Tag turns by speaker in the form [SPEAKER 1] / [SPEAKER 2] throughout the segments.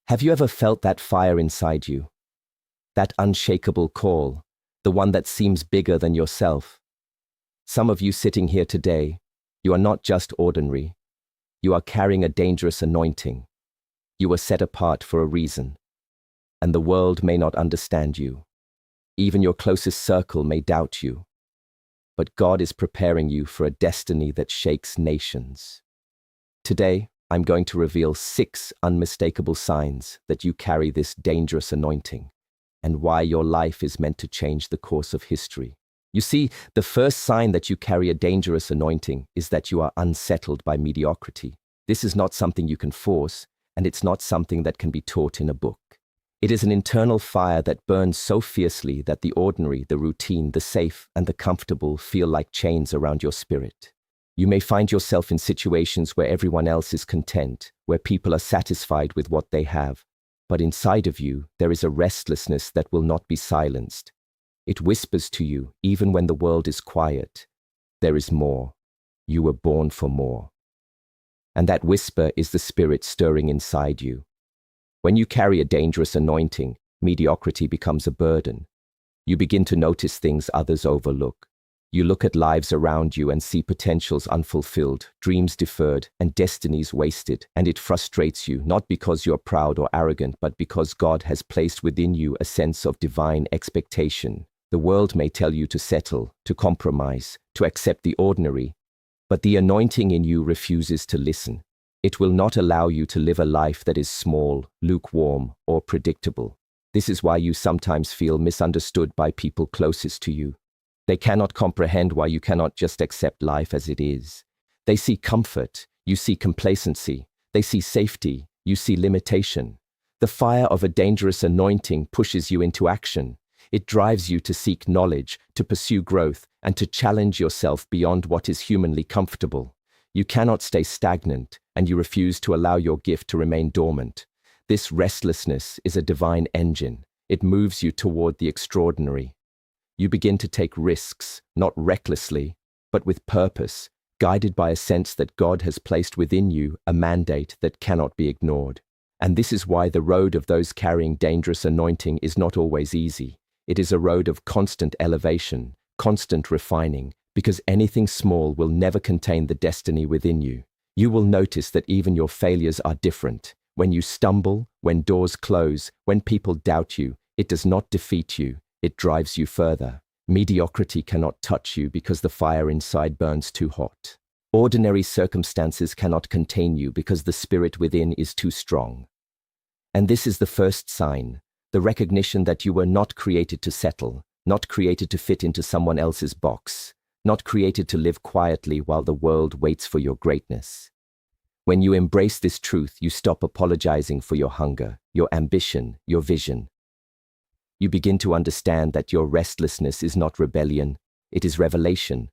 [SPEAKER 1] Have you ever felt that fire inside you? That unshakable call, the one that seems bigger than yourself? Some of you sitting here today, you are not just ordinary. You are carrying a dangerous anointing. You were set apart for a reason. And the world may not understand you. Even your closest circle may doubt you. But God is preparing you for a destiny that shakes nations. Today, I'm going to reveal 6 unmistakable signs that you carry this dangerous anointing, and why your life is meant to change the course of history. You see, the first sign that you carry a dangerous anointing is that you are unsettled by mediocrity. This is not something you can force, and it's not something that can be taught in a book. It is an internal fire that burns so fiercely that the ordinary, the routine, the safe, and the comfortable feel like chains around your spirit. You may find yourself in situations where everyone else is content, where people are satisfied with what they have, but inside of you, there is a restlessness that will not be silenced. It whispers to you, even when the world is quiet, there is more. You were born for more. And that whisper is the spirit stirring inside you. When you carry a dangerous anointing, mediocrity becomes a burden. You begin to notice things others overlook. You look at lives around you and see potentials unfulfilled, dreams deferred, and destinies wasted, and it frustrates you, not because you're proud or arrogant, but because God has placed within you a sense of divine expectation. The world may tell you to settle, to compromise, to accept the ordinary, but the anointing in you refuses to listen. It will not allow you to live a life that is small, lukewarm, or predictable. This is why you sometimes feel misunderstood by people closest to you. They cannot comprehend why you cannot just accept life as it is. They see comfort, you see complacency. They see safety, you see limitation. The fire of a dangerous anointing pushes you into action. It drives you to seek knowledge, to pursue growth, and to challenge yourself beyond what is humanly comfortable. You cannot stay stagnant, and you refuse to allow your gift to remain dormant. This restlessness is a divine engine. It moves you toward the extraordinary. You begin to take risks, not recklessly, but with purpose, guided by a sense that God has placed within you a mandate that cannot be ignored. And this is why the road of those carrying dangerous anointing is not always easy. It is a road of constant elevation, constant refining, because anything small will never contain the destiny within you. You will notice that even your failures are different. When you stumble, when doors close, when people doubt you, it does not defeat you. It drives you further. Mediocrity cannot touch you because the fire inside burns too hot. Ordinary circumstances cannot contain you because the spirit within is too strong. And this is the first sign, the recognition that you were not created to settle, not created to fit into someone else's box, not created to live quietly while the world waits for your greatness. When you embrace this truth, you stop apologizing for your hunger, your ambition, your vision. You begin to understand that your restlessness is not rebellion, it is revelation.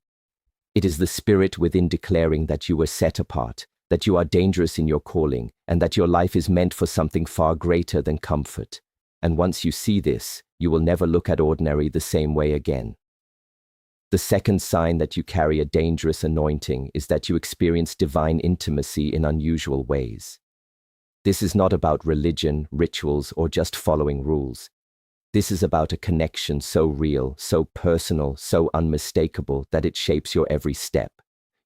[SPEAKER 1] It is the spirit within declaring that you were set apart, that you are dangerous in your calling, and that your life is meant for something far greater than comfort. And once you see this, you will never look at ordinary the same way again. The second sign that you carry a dangerous anointing is that you experience divine intimacy in unusual ways. This is not about religion, rituals, or just following rules. This is about a connection so real, so personal, so unmistakable that it shapes your every step.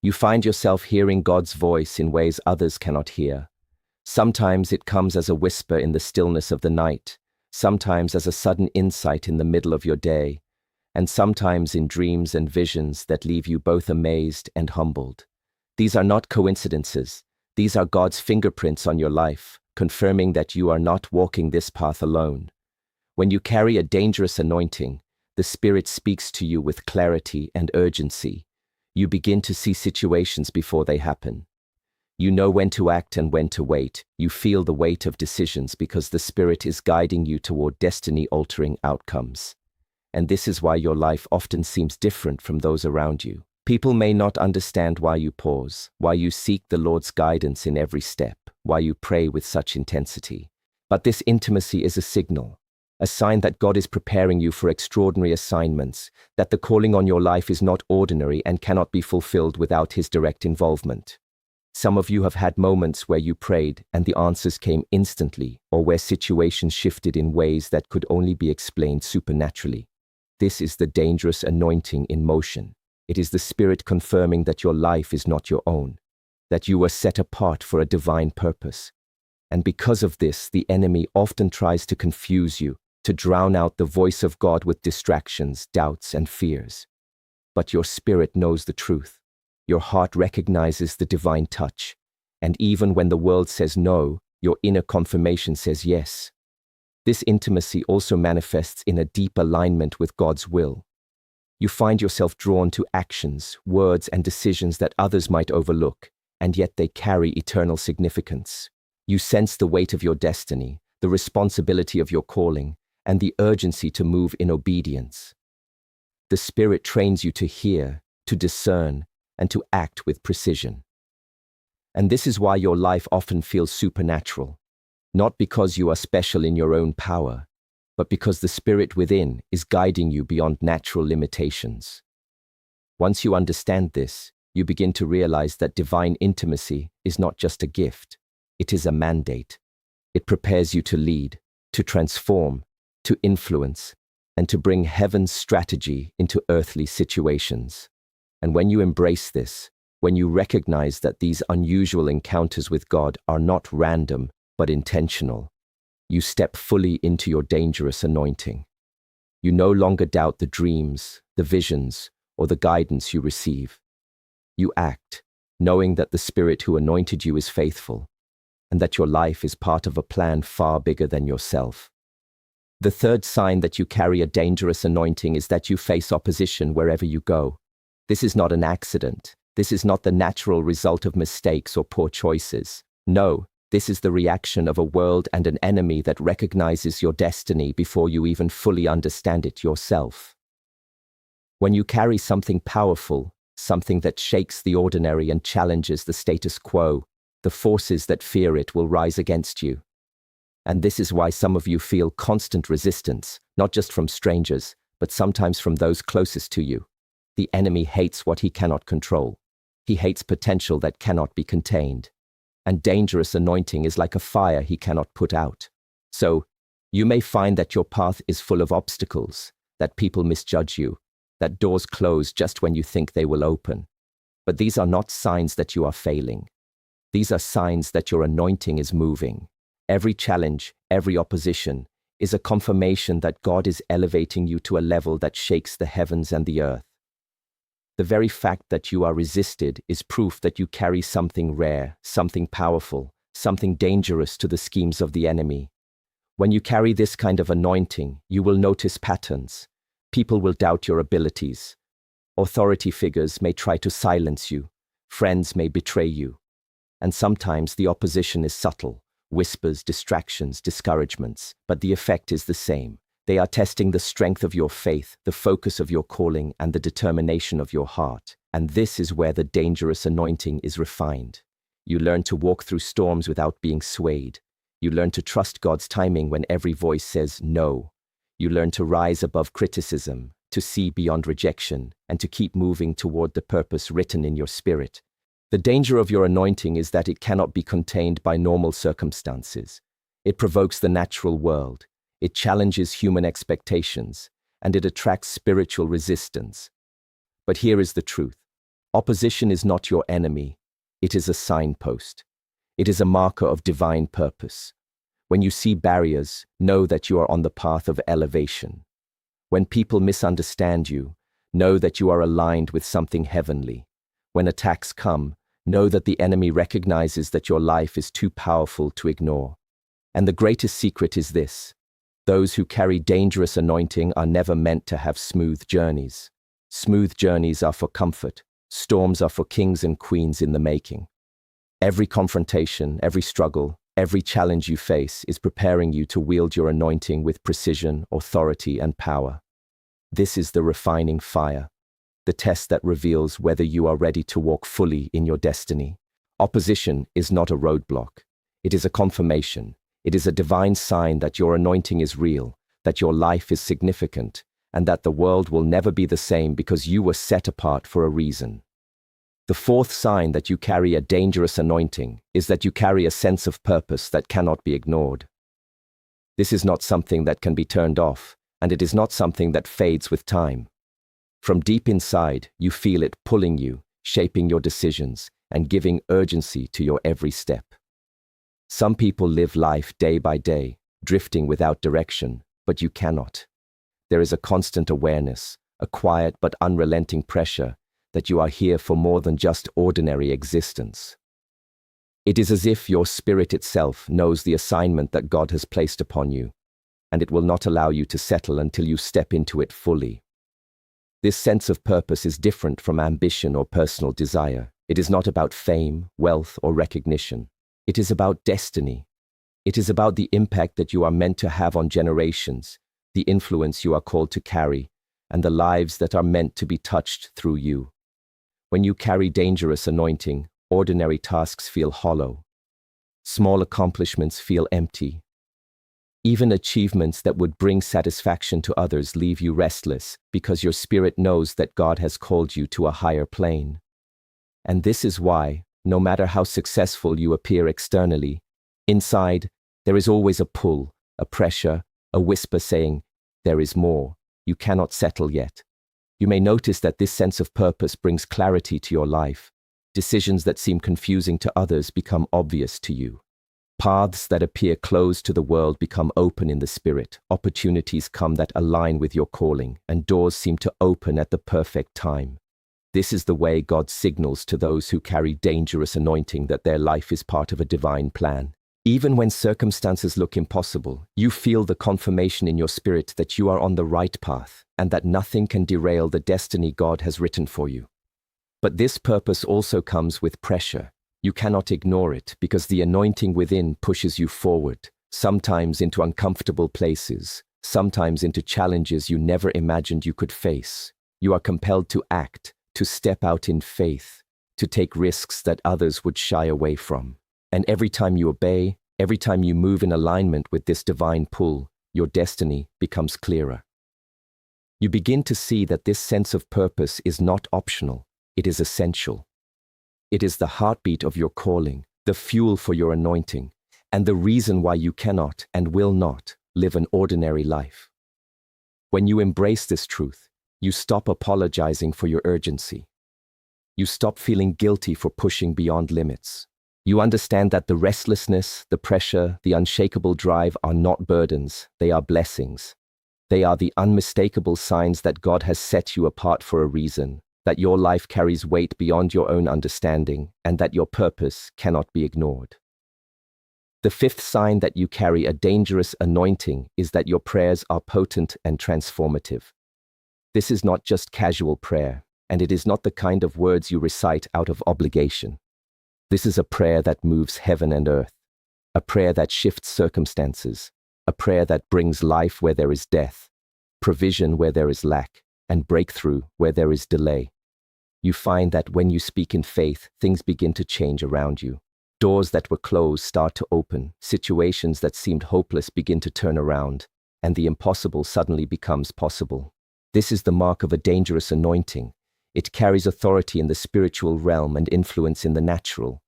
[SPEAKER 1] You find yourself hearing God's voice in ways others cannot hear. Sometimes it comes as a whisper in the stillness of the night, sometimes as a sudden insight in the middle of your day, and sometimes in dreams and visions that leave you both amazed and humbled. These are not coincidences. These are God's fingerprints on your life, confirming that you are not walking this path alone. When you carry a dangerous anointing, the Spirit speaks to you with clarity and urgency. You begin to see situations before they happen. You know when to act and when to wait. You feel the weight of decisions because the Spirit is guiding you toward destiny-altering outcomes. And this is why your life often seems different from those around you. People may not understand why you pause, why you seek the Lord's guidance in every step, why you pray with such intensity. But this intimacy is a signal. A sign that God is preparing you for extraordinary assignments, that the calling on your life is not ordinary and cannot be fulfilled without His direct involvement. Some of you have had moments where you prayed and the answers came instantly, or where situations shifted in ways that could only be explained supernaturally. This is the dangerous anointing in motion. It is the Spirit confirming that your life is not your own, that you were set apart for a divine purpose. And because of this, the enemy often tries to confuse you, to drown out the voice of God with distractions, doubts, and fears. But your spirit knows the truth. Your heart recognizes the divine touch. And even when the world says no, your inner confirmation says yes. This intimacy also manifests in a deep alignment with God's will. You find yourself drawn to actions, words, and decisions that others might overlook, and yet they carry eternal significance. You sense the weight of your destiny, the responsibility of your calling, and the urgency to move in obedience. The Spirit trains you to hear, to discern, and to act with precision. And this is why your life often feels supernatural, not because you are special in your own power, but because the Spirit within is guiding you beyond natural limitations. Once you understand this, you begin to realize that divine intimacy is not just a gift, it is a mandate. It prepares you to lead, to transform, to influence, and to bring heaven's strategy into earthly situations. And when you embrace this, when you recognize that these unusual encounters with God are not random but intentional, you step fully into your dangerous anointing. You no longer doubt the dreams, the visions, or the guidance you receive. You act, knowing that the Spirit who anointed you is faithful, and that your life is part of a plan far bigger than yourself. The third sign that you carry a dangerous anointing is that you face opposition wherever you go. This is not an accident. This is not the natural result of mistakes or poor choices. No, this is the reaction of a world and an enemy that recognizes your destiny before you even fully understand it yourself. When you carry something powerful, something that shakes the ordinary and challenges the status quo, the forces that fear it will rise against you. And this is why some of you feel constant resistance, not just from strangers, but sometimes from those closest to you. The enemy hates what he cannot control. He hates potential that cannot be contained. And dangerous anointing is like a fire he cannot put out. So, you may find that your path is full of obstacles, that people misjudge you, that doors close just when you think they will open. But these are not signs that you are failing. These are signs that your anointing is moving. Every challenge, every opposition, is a confirmation that God is elevating you to a level that shakes the heavens and the earth. The very fact that you are resisted is proof that you carry something rare, something powerful, something dangerous to the schemes of the enemy. When you carry this kind of anointing, you will notice patterns. People will doubt your abilities. Authority figures may try to silence you. Friends may betray you. And sometimes the opposition is subtle. Whispers, distractions, discouragements, but the effect is the same. They are testing the strength of your faith, the focus of your calling, and the determination of your heart. And this is where the dangerous anointing is refined. You learn to walk through storms without being swayed. You learn to trust God's timing when every voice says no. You learn to rise above criticism, to see beyond rejection, and to keep moving toward the purpose written in your spirit. The danger of your anointing is that it cannot be contained by normal circumstances. It provokes the natural world. It challenges human expectations, and it attracts spiritual resistance. But here is the truth. Opposition is not your enemy. It is a signpost. It is a marker of divine purpose. When you see barriers, know that you are on the path of elevation. When people misunderstand you, know that you are aligned with something heavenly. When attacks come, know that the enemy recognizes that your life is too powerful to ignore. And the greatest secret is this. Those who carry dangerous anointing are never meant to have smooth journeys. Smooth journeys are for comfort. Storms are for kings and queens in the making. Every confrontation, every struggle, every challenge you face is preparing you to wield your anointing with precision, authority, and power. This is the refining fire, the test that reveals whether you are ready to walk fully in your destiny. Opposition is not a roadblock. It is a confirmation. It is a divine sign that your anointing is real, that your life is significant, and that the world will never be the same because you were set apart for a reason. The fourth sign that you carry a dangerous anointing is that you carry a sense of purpose that cannot be ignored. This is not something that can be turned off, and it is not something that fades with time. From deep inside, you feel it pulling you, shaping your decisions, and giving urgency to your every step. Some people live life day by day, drifting without direction, but you cannot. There is a constant awareness, a quiet but unrelenting pressure that you are here for more than just ordinary existence. It is as if your spirit itself knows the assignment that God has placed upon you, and it will not allow you to settle until you step into it fully. This sense of purpose is different from ambition or personal desire. It is not about fame, wealth, or recognition. It is about destiny. It is about the impact that you are meant to have on generations, the influence you are called to carry, and the lives that are meant to be touched through you. When you carry dangerous anointing, ordinary tasks feel hollow. Small accomplishments feel empty. Even achievements that would bring satisfaction to others leave you restless because your spirit knows that God has called you to a higher plane. And this is why, no matter how successful you appear externally, inside, there is always a pull, a pressure, a whisper saying, "There is more. You cannot settle yet." You may notice that this sense of purpose brings clarity to your life. Decisions that seem confusing to others become obvious to you. Paths that appear closed to the world become open in the spirit. Opportunities come that align with your calling, and doors seem to open at the perfect time. This is the way God signals to those who carry dangerous anointing that their life is part of a divine plan. Even when circumstances look impossible, you feel the confirmation in your spirit that you are on the right path and that nothing can derail the destiny God has written for you. But this purpose also comes with pressure. You cannot ignore it because the anointing within pushes you forward, sometimes into uncomfortable places, sometimes into challenges you never imagined you could face. You are compelled to act, to step out in faith, to take risks that others would shy away from. And every time you obey, every time you move in alignment with this divine pull, your destiny becomes clearer. You begin to see that this sense of purpose is not optional, it is essential. It is the heartbeat of your calling, the fuel for your anointing, and the reason why you cannot and will not live an ordinary life. When you embrace this truth, you stop apologizing for your urgency. You stop feeling guilty for pushing beyond limits. You understand that the restlessness, the pressure, the unshakable drive are not burdens, they are blessings. They are the unmistakable signs that God has set you apart for a reason, that your life carries weight beyond your own understanding, and that your purpose cannot be ignored. The fifth sign that you carry a dangerous anointing is that your prayers are potent and transformative. This is not just casual prayer, and it is not the kind of words you recite out of obligation. This is a prayer that moves heaven and earth, a prayer that shifts circumstances, a prayer that brings life where there is death, provision where there is lack, and breakthrough where there is delay. You find that when you speak in faith, things begin to change around you. Doors that were closed start to open, situations that seemed hopeless begin to turn around, and the impossible suddenly becomes possible. This is the mark of a dangerous anointing. It carries authority in the spiritual realm and influence in the natural.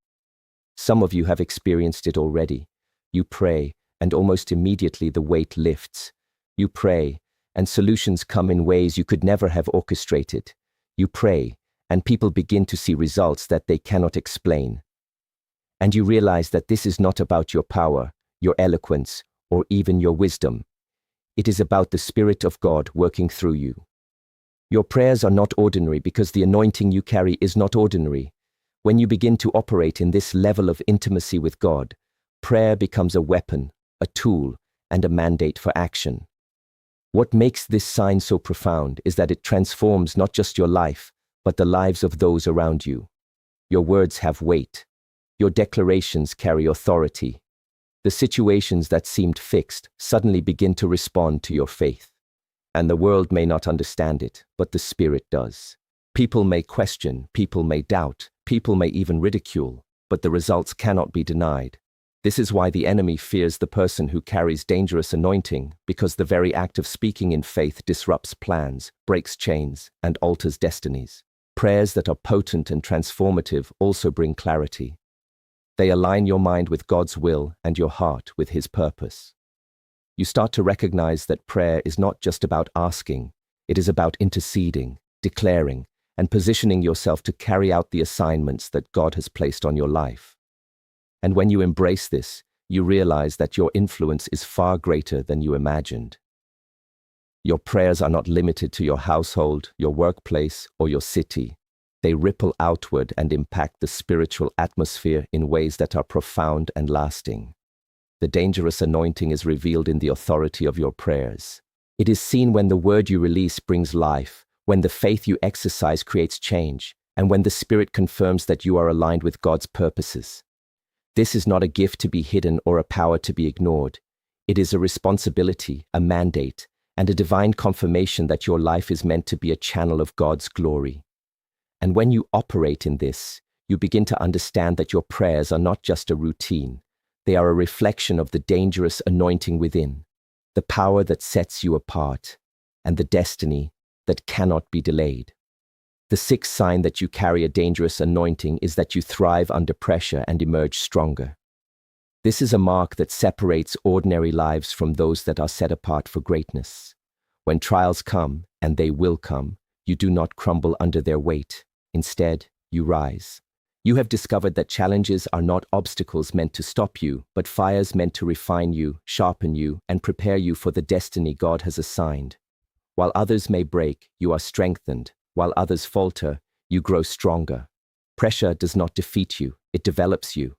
[SPEAKER 1] Some of you have experienced it already. You pray, and almost immediately the weight lifts. You pray, and solutions come in ways you could never have orchestrated. You pray, and people begin to see results that they cannot explain. And you realize that this is not about your power, your eloquence, or even your wisdom. It is about the Spirit of God working through you. Your prayers are not ordinary because the anointing you carry is not ordinary. When you begin to operate in this level of intimacy with God, prayer becomes a weapon, a tool, and a mandate for action. What makes this sign so profound is that it transforms not just your life, but the lives of those around you. Your words have weight. Your declarations carry authority. The situations that seemed fixed suddenly begin to respond to your faith. And the world may not understand it, but the Spirit does. People may question, people may doubt, people may even ridicule, but the results cannot be denied. This is why the enemy fears the person who carries dangerous anointing, because the very act of speaking in faith disrupts plans, breaks chains, and alters destinies. Prayers that are potent and transformative also bring clarity. They align your mind with God's will and your heart with His purpose. You start to recognize that prayer is not just about asking, it is about interceding, declaring, and positioning yourself to carry out the assignments that God has placed on your life. And when you embrace this, you realize that your influence is far greater than you imagined. Your prayers are not limited to your household, your workplace, or your city. They ripple outward and impact the spiritual atmosphere in ways that are profound and lasting. The dangerous anointing is revealed in the authority of your prayers. It is seen when the word you release brings life, when the faith you exercise creates change, and when the Spirit confirms that you are aligned with God's purposes. This is not a gift to be hidden or a power to be ignored. It is a responsibility, a mandate, and a divine confirmation that your life is meant to be a channel of God's glory. And when you operate in this, you begin to understand that your prayers are not just a routine. They are a reflection of the dangerous anointing within, the power that sets you apart, and the destiny that cannot be delayed. The sixth sign that you carry a dangerous anointing is that you thrive under pressure and emerge stronger. This is a mark that separates ordinary lives from those that are set apart for greatness. When trials come, and they will come, you do not crumble under their weight. Instead, you rise. You have discovered that challenges are not obstacles meant to stop you, but fires meant to refine you, sharpen you, and prepare you for the destiny God has assigned. While others may break, you are strengthened. While others falter, you grow stronger. Pressure does not defeat you, it develops you.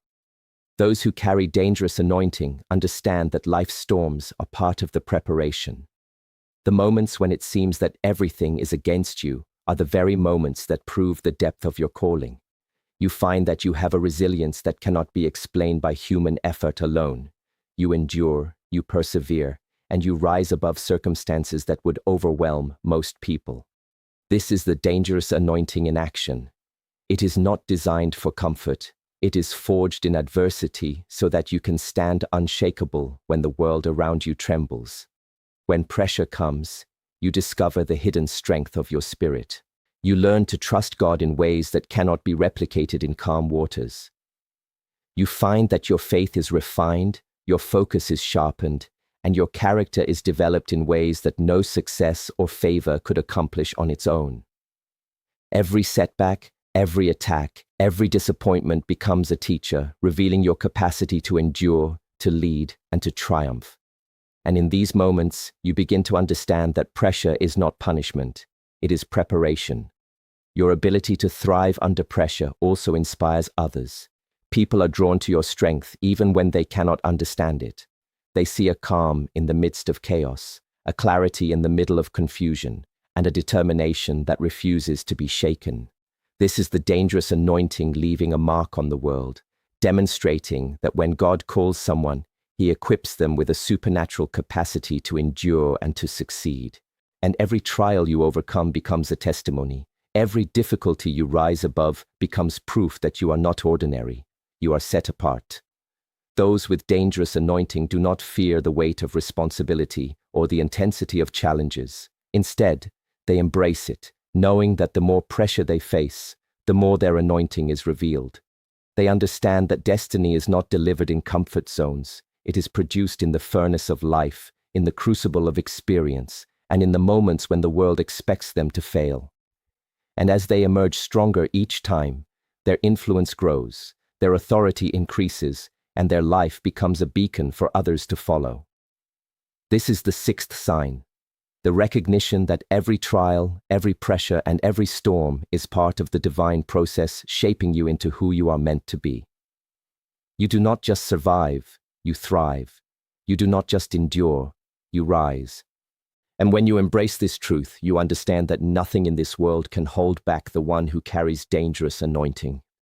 [SPEAKER 1] Those who carry dangerous anointing understand that life's storms are part of the preparation. The moments when it seems that everything is against you are the very moments that prove the depth of your calling. You find that you have a resilience that cannot be explained by human effort alone. You endure, you persevere, and you rise above circumstances that would overwhelm most people. This is the dangerous anointing in action. It is not designed for comfort. It is forged in adversity so that you can stand unshakable when the world around you trembles. When pressure comes, you discover the hidden strength of your spirit. You learn to trust God in ways that cannot be replicated in calm waters. You find that your faith is refined, your focus is sharpened, and your character is developed in ways that no success or favor could accomplish on its own. Every setback, every attack, every disappointment becomes a teacher, revealing your capacity to endure, to lead, and to triumph. And in these moments, you begin to understand that pressure is not punishment, it is preparation. Your ability to thrive under pressure also inspires others. People are drawn to your strength even when they cannot understand it. They see a calm in the midst of chaos, a clarity in the middle of confusion, and a determination that refuses to be shaken. This is the dangerous anointing leaving a mark on the world, demonstrating that when God calls someone, He equips them with a supernatural capacity to endure and to succeed. And every trial you overcome becomes a testimony. Every difficulty you rise above becomes proof that you are not ordinary. You are set apart. Those with dangerous anointing do not fear the weight of responsibility or the intensity of challenges. Instead, they embrace it, knowing that the more pressure they face, the more their anointing is revealed. They understand that destiny is not delivered in comfort zones. It is produced in the furnace of life, in the crucible of experience, and in the moments when the world expects them to fail. And as they emerge stronger each time, their influence grows, their authority increases, and their life becomes a beacon for others to follow. This is the sixth sign, the recognition that every trial, every pressure, and every storm is part of the divine process shaping you into who you are meant to be. You do not just survive, you thrive. You do not just endure, you rise. And when you embrace this truth, you understand that nothing in this world can hold back the one who carries dangerous anointing.